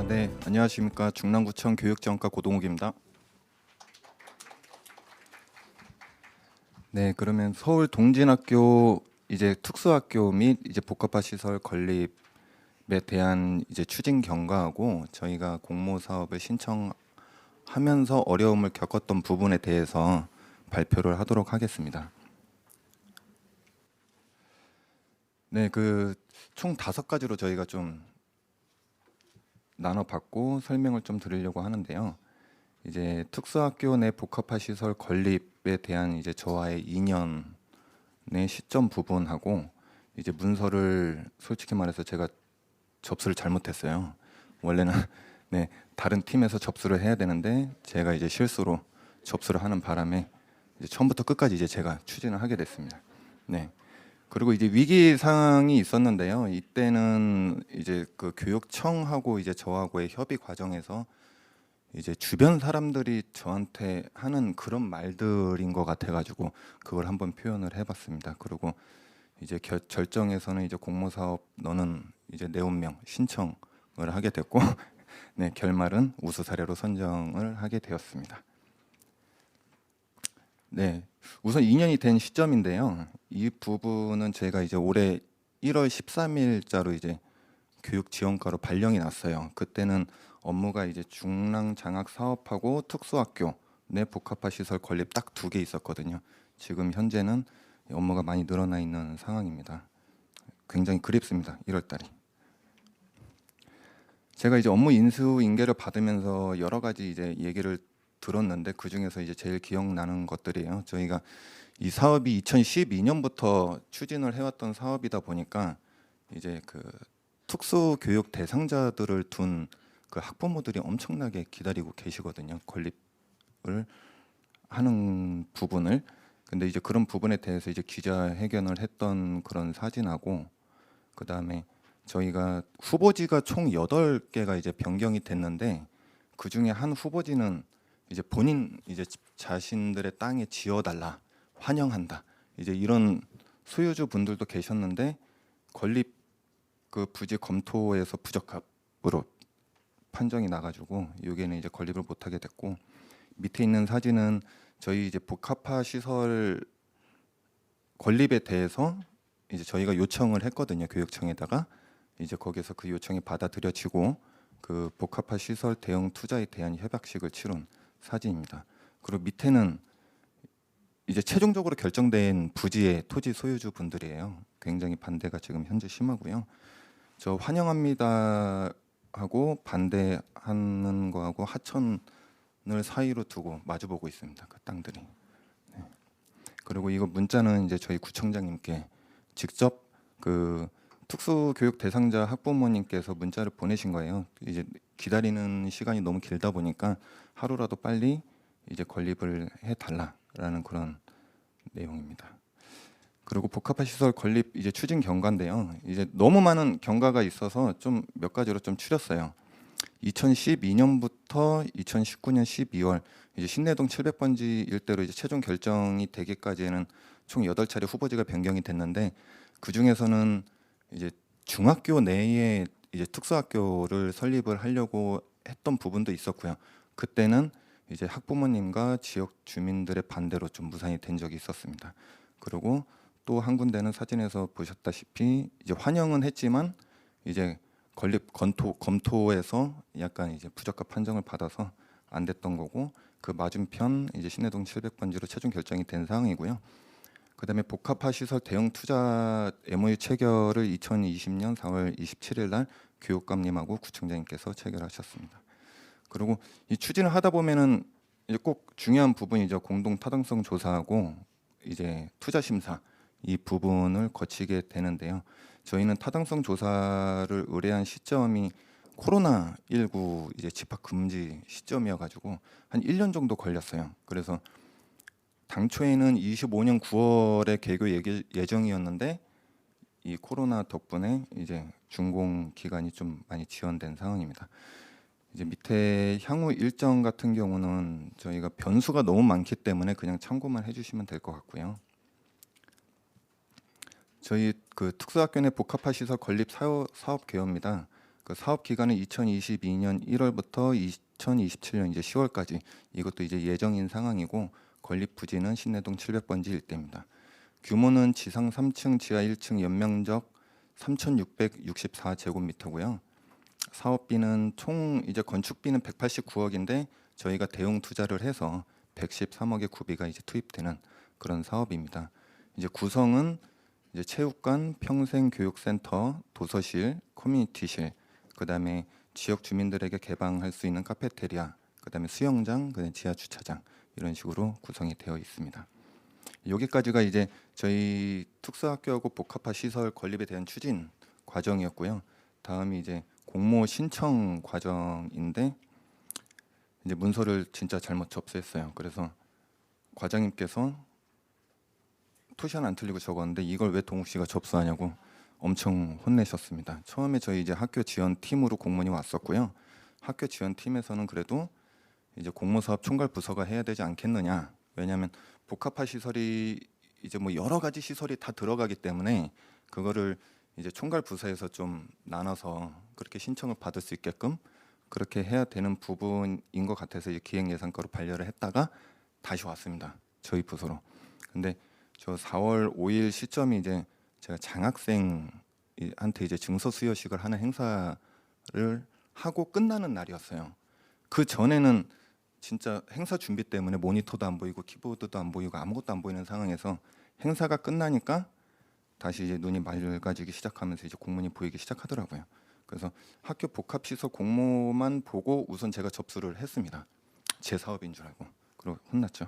네, 안녕하십니까. 중랑구청 교육지원과 고동욱입니다. 네, 그러면 서울 동진학교 이제 특수학교 및 이제 복합화 시설 건립에 대한 이제 추진 경과하고 저희가 공모 사업을 신청하면서 어려움을 겪었던 부분에 대해서 발표를 하도록 하겠습니다. 네, 그 총 5가지로 저희가 좀 나눠봤고 설명을 좀 드리려고 하는데요. 이제 특수학교 내 복합화 시설 건립에 대한 이제 저와의 인연의 시점 부분하고 이제 문서를 솔직히 말해서 제가 접수를 잘못했어요. 원래는 네, 다른 팀에서 접수를 해야 되는데 제가 이제 실수로 접수를 하는 바람에 이제 처음부터 끝까지 이제 제가 추진을 하게 됐습니다. 네. 그리고 이제 위기 상황이 있었는데요. 이때는 이제 그 교육청하고 이제 저하고의 협의 과정에서 이제 주변 사람들이 저한테 하는 그런 말들인 것 같아가지고 그걸 한번 표현을 해봤습니다. 그리고 이제 절정에서는 이제 공모사업 너는 이제 내 운명 신청을 하게 됐고 네, 결말은 우수 사례로 선정을 하게 되었습니다. 네, 우선 2년이 된 시점인데요. 이 부분은 제가 이제 올해 1월 13일자로 이제 교육지원과로 발령이 났어요. 그때는 업무가 이제 중랑 장학 사업하고 특수학교 내 복합화 시설 건립 딱 2개 있었거든요. 지금 현재는 업무가 많이 늘어나 있는 상황입니다. 굉장히 그립습니다. 1월 달이. 제가 이제 업무 인수 인계를 받으면서 여러 가지 이제 얘기를 들었는데 그 중에서 이제 제일 기억나는 것들이에요. 저희가 이 사업이 2012년부터 추진을 해왔던 사업이다 보니까 이제 그 특수교육 대상자들을 둔 그 학부모들이 엄청나게 기다리고 계시거든요. 건립을 하는 부분을. 근데 이제 그런 부분에 대해서 이제 기자회견을 했던 그런 사진하고 그다음에 저희가 후보지가 총 8개가 이제 변경이 됐는데 그 중에 한 후보지는 이제 본인 이제 자신들의 땅에 지어달라 환영한다 이제 이런 소유주 분들도 계셨는데 건립 그 부지 검토에서 부적합으로 판정이 나가지고 여기에는 이제 건립을 못하게 됐고 밑에 있는 사진은 저희 이제 복합화 시설 건립에 대해서 이제 저희가 요청을 했거든요. 교육청에다가 이제 거기서 그 요청이 받아들여지고 그 복합화 시설 대응 투자에 대한 협약식을 치룬 사진입니다. 그리고 밑에는 이제 최종적으로 결정된 부지의 토지 소유주 분들이에요. 굉장히 반대가 지금 현재 심하고요. 저 환영합니다 하고 반대하는 거하고 하천을 사이로 두고 마주보고 있습니다. 그 땅들이. 네. 그리고 이거 문자는 이제 저희 구청장님께 직접 그 특수교육 대상자 학부모님께서 문자를 보내신 거예요. 이제 기다리는 시간이 너무 길다 보니까 하루라도 빨리 이제 건립을 해달라라는 그런 내용입니다. 그리고 복합화 시설 건립 이제 추진 경과인데요. 이제 너무 많은 경과가 있어서 좀 몇 가지로 좀 추렸어요. 2012년부터 2019년 12월 이제 신내동 700번지 일대로 이제 최종 결정이 되기까지는 총 8차례 후보지가 변경이 됐는데 그 중에서는 이제 중학교 내에 이제 특수학교를 설립을 하려고 했던 부분도 있었고요. 그때는 이제 학부모님과 지역 주민들의 반대로 좀 무산이 된 적이 있었습니다. 그리고 또 한 군데는 사진에서 보셨다시피 이제 환영은 했지만 이제 건립 검토에서 약간 이제 부적합 판정을 받아서 안 됐던 거고 그 맞은편 이제 신내동 700번지로 최종 결정이 된 상황이고요. 그다음에 복합화 시설 대응 투자 MOU 체결을 2020년 4월 27일 날 교육감님하고 구청장님께서 체결하셨습니다. 그리고 이 추진을 하다 보면은 이제 꼭 중요한 부분이죠. 공동 타당성 조사하고 이제 투자 심사 이 부분을 거치게 되는데요. 저희는 타당성 조사를 의뢰한 시점이 코로나19 이제 집합 금지 시점이어가지고 한 1년 정도 걸렸어요. 그래서 당초에는 25년 9월에 개교 예정이었는데 이 코로나 덕분에 이제 준공 기간이 좀 많이 지연된 상황입니다. 이제 밑에 향후 일정 같은 경우는 저희가 변수가 너무 많기 때문에 그냥 참고만 해주시면 될 것 같고요. 저희 그 특수학교 내 복합화 시설 건립 사업 개요입니다. 그 사업 기간은 2022년 1월부터 2027년 이제 10월까지. 이것도 이제 예정인 상황이고 건립 부지는 신내동 700번지 일대입니다. 규모는 지상 3층, 지하 1층 연면적 3,664제곱미터고요. 사업비는 총 이제 건축비는 189억인데 저희가 대응 투자를 해서 113억의 구비가 이제 투입되는 그런 사업입니다. 이제 구성은 이제 체육관, 평생교육센터, 도서실, 커뮤니티실, 그다음에 지역 주민들에게 개방할 수 있는 카페테리아, 그다음에 수영장, 그다음에 지하 주차장 이런 식으로 구성이 되어 있습니다. 여기까지가 이제 저희 특수학교하고 복합화 시설 건립에 대한 추진 과정이었고요. 다음이 이제 공모 신청 과정인데 이제 문서를 진짜 잘못 접수했어요. 그래서 과장님께서 토시안 안 틀리고 적었는데 이걸 왜 동욱 씨가 접수하냐고 엄청 혼내셨습니다. 처음에 저희 이제 학교 지원 팀으로 공문이 왔었고요. 학교 지원 팀에서는 그래도 이제 공모사업 총괄 부서가 해야 되지 않겠느냐. 왜냐하면 복합화 시설이 이제 뭐 여러 가지 시설이 다 들어가기 때문에 그거를 이제 총괄 부서에서 좀 나눠서 그렇게 신청을 받을 수 있게끔 그렇게 해야 되는 부분인 것 같아서 이제 기획예산과로 반려를 했다가 다시 왔습니다. 저희 부서로. 근데 저 4월 5일 시점이 이제 제가 장학생한테 이제 증서 수여식을 하는 행사를 하고 끝나는 날이었어요. 그 전에는 진짜 행사 준비 때문에 모니터도 안 보이고 키보드도 안 보이고 아무것도 안 보이는 상황에서 행사가 끝나니까 다시 이제 눈이 맑아지기 시작하면서 이제 공문이 보이기 시작하더라고요. 그래서 학교 복합시설 공모만 보고 우선 제가 접수를 했습니다. 제 사업인 줄 알고. 그리고 혼났죠.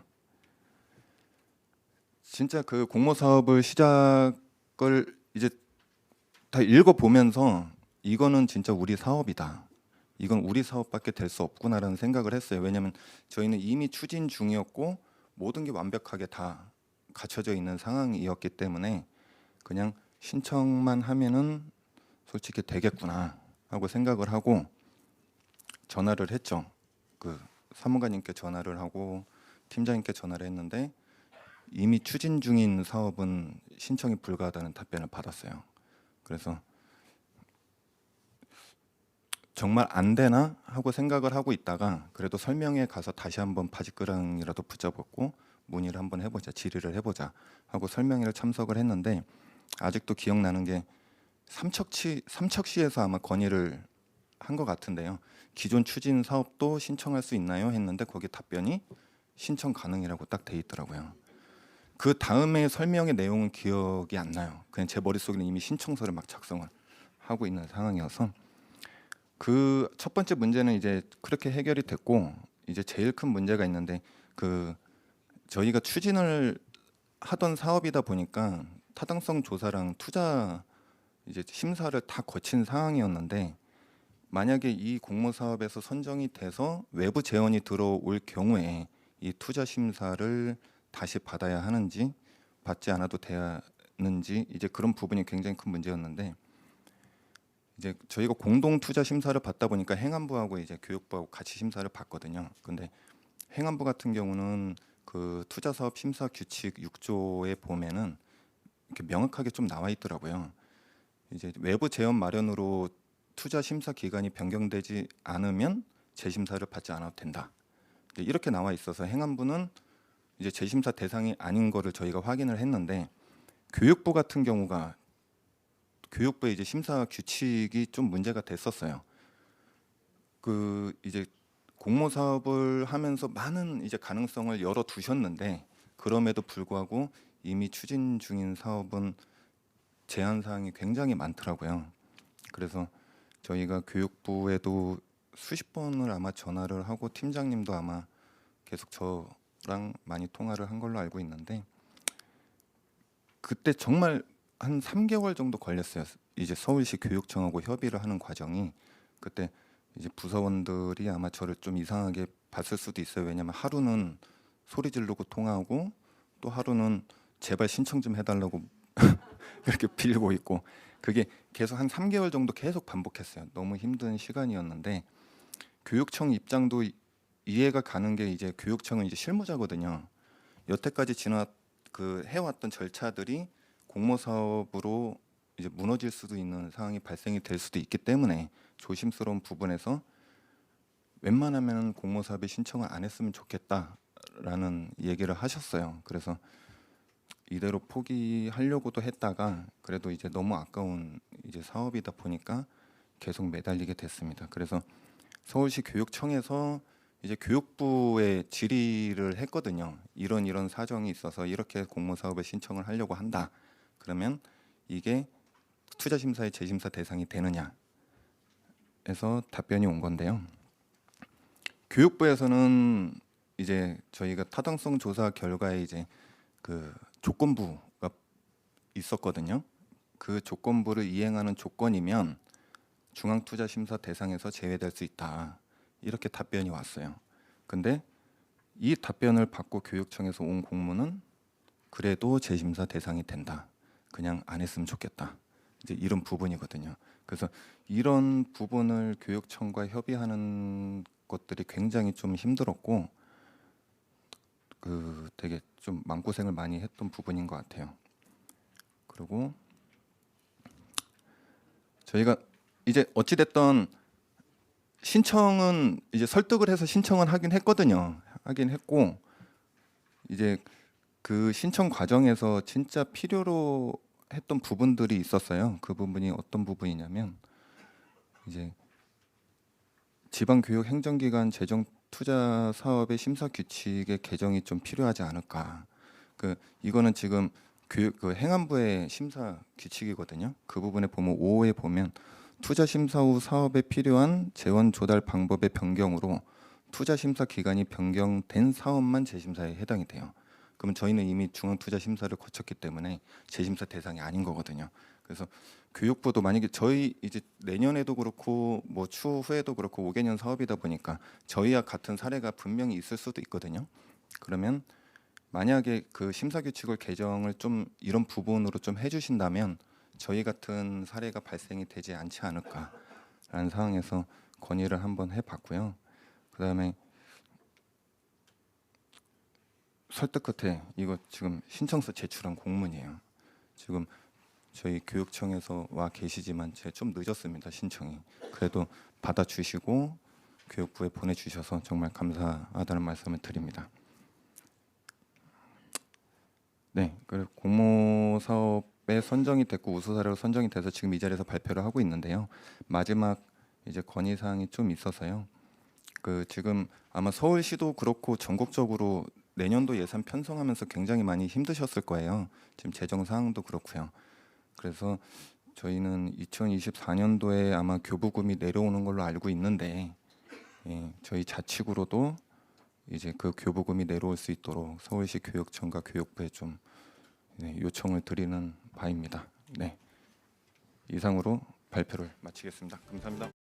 진짜 그 공모 사업을 시작을 이제 다 읽어보면서 이거는 진짜 우리 사업이다. 이건 우리 사업밖에 될 수 없구나라는 생각을 했어요. 왜냐하면 저희는 이미 추진 중이었고 모든 게 완벽하게 다 갖춰져 있는 상황이었기 때문에 그냥 신청만 하면은 솔직히 되겠구나 하고 생각을 하고 전화를 했죠. 그 사무관님께 전화를 하고 팀장님께 전화를 했는데 이미 추진 중인 사업은 신청이 불가하다는 답변을 받았어요. 그래서 정말 안 되나 하고 생각을 하고 있다가 그래도 설명회 가서 다시 한번 바지끄랑이라도 붙잡았고 문의를 한번 해보자, 질의를 해보자 하고 설명회를 참석을 했는데 아직도 기억나는 게 삼척시에서 아마 건의를 한 것 같은데요. 기존 추진 사업도 신청할 수 있나요? 했는데 거기 답변이 신청 가능이라고 딱 돼 있더라고요. 그 다음에 설명의 내용은 기억이 안 나요. 그냥 제 머릿속에는 이미 신청서를 막 작성을 하고 있는 상황이어서 그 첫 번째 문제는 이제 그렇게 해결이 됐고 이제 제일 큰 문제가 있는데 그 저희가 추진을 하던 사업이다 보니까 타당성 조사랑 투자 이제 심사를 다 거친 상황이었는데 만약에 이 공모 사업에서 선정이 돼서 외부 재원이 들어올 경우에 이 투자 심사를 다시 받아야 하는지 받지 않아도 되는지 이제 그런 부분이 굉장히 큰 문제였는데 이제 저희가 공동 투자 심사를 받다 보니까 행안부하고 이제 교육부하고 같이 심사를 받거든요. 근데 행안부 같은 경우는 그 투자 사업 심사 규칙 6조에 보면은 이렇게 명확하게 좀 나와 있더라고요. 이제 외부 재원 마련으로 투자 심사 기간이 변경되지 않으면 재심사를 받지 않아도 된다. 이렇게 나와 있어서 행안부는 이제 재심사 대상이 아닌 거를 저희가 확인을 했는데 교육부 같은 경우가 교육부의 이제 심사 규칙이 좀 문제가 됐었어요. 그 이제 공모 사업을 하면서 많은 이제 가능성을 열어 두셨는데 그럼에도 불구하고 이미 추진 중인 사업은 제한 사항이 굉장히 많더라고요. 그래서 저희가 교육부에도 수십 번을 아마 전화를 하고 팀장님도 아마 계속 저랑 많이 통화를 한 걸로 알고 있는데 그때 정말 한 3개월 정도 걸렸어요. 이제 서울시 교육청하고 협의를 하는 과정이 그때 이제 부서원들이 아마 저를 좀 이상하게 봤을 수도 있어요. 왜냐하면 하루는 소리 지르고 통화하고 또 하루는 제발 신청 좀 해달라고 그렇게 빌고 있고 그게 계속 한 3개월 정도 계속 반복했어요. 너무 힘든 시간이었는데 교육청 입장도 이해가 가는 게 이제 교육청은 이제 실무자거든요. 여태까지 지나 그 해왔던 절차들이 공모 사업으로 이제 무너질 수도 있는 상황이 발생이 될 수도 있기 때문에 조심스러운 부분에서 웬만하면 공모사업에 신청을 안 했으면 좋겠다라는 얘기를 하셨어요. 그래서 이대로 포기하려고도 했다가 그래도 이제 너무 아까운 이제 사업이다 보니까 계속 매달리게 됐습니다. 그래서 서울시 교육청에서 이제 교육부에 질의를 했거든요. 이런 사정이 있어서 이렇게 공모사업에 신청을 하려고 한다. 그러면 이게 투자심사의 재심사 대상이 되느냐 해서 답변이 온 건데요. 교육부에서는 이제 저희가 타당성 조사 결과에 이제 그 조건부가 있었거든요. 그 조건부를 이행하는 조건이면 중앙투자심사 대상에서 제외될 수 있다. 이렇게 답변이 왔어요. 근데 이 답변을 받고 교육청에서 온 공문은 그래도 재심사 대상이 된다. 그냥 안 했으면 좋겠다. 이제 이런 부분이거든요. 그래서 이런 부분을 교육청과 협의하는 것들이 굉장히 좀 힘들었고 그 되게 좀 마음고생을 많이 했던 부분인 것 같아요. 그리고 저희가 이제 어찌 됐던 신청은 이제 설득을 해서 신청은 하긴 했거든요. 하긴 했고 이제 그 신청 과정에서 진짜 필요로 했던 부분들이 있었어요. 그 부분이 어떤 부분이냐면 이제 지방교육행정기관 재정 투자 사업의 심사 규칙의 개정이 좀 필요하지 않을까. 그 이거는 지금 교육 그 행안부의 심사 규칙이거든요. 그 부분에 보면 5호에 보면 투자 심사 후 사업에 필요한 재원 조달 방법의 변경으로 투자 심사 기간이 변경된 사업만 재심사에 해당이 돼요. 그러면 저희는 이미 중앙투자 심사를 거쳤기 때문에 재심사 대상이 아닌 거거든요. 그래서 교육부도 만약에 저희 이제 내년에도 그렇고 뭐 추후에도 그렇고 5개년 사업이다 보니까 저희와 같은 사례가 분명히 있을 수도 있거든요. 그러면 만약에 그 심사 규칙을 개정을 좀 이런 부분으로 좀 해주신다면 저희 같은 사례가 발생이 되지 않지 않을까라는 상황에서 건의를 한번 해봤고요. 그다음에 설득 끝에 이거 지금 신청서 제출한 공문이에요. 지금 저희 교육청에서 와 계시지만 제가 좀 늦었습니다. 신청이. 그래도 받아주시고 교육부에 보내주셔서 정말 감사하다는 말씀을 드립니다. 네, 그리고 공모 사업에 선정이 됐고 우수 사례로 선정이 돼서 지금 이 자리에서 발표를 하고 있는데요. 마지막 이제 건의 사항이 좀 있어서요. 그 지금 아마 서울시도 그렇고 전국적으로 내년도 예산 편성하면서 굉장히 많이 힘드셨을 거예요. 지금 재정 상황도 그렇고요. 그래서 저희는 2024년도에 아마 교부금이 내려오는 걸로 알고 있는데 저희 자치구로도 이제 그 교부금이 내려올 수 있도록 서울시 교육청과 교육부에 좀 요청을 드리는 바입니다. 네, 이상으로 발표를 마치겠습니다. 감사합니다.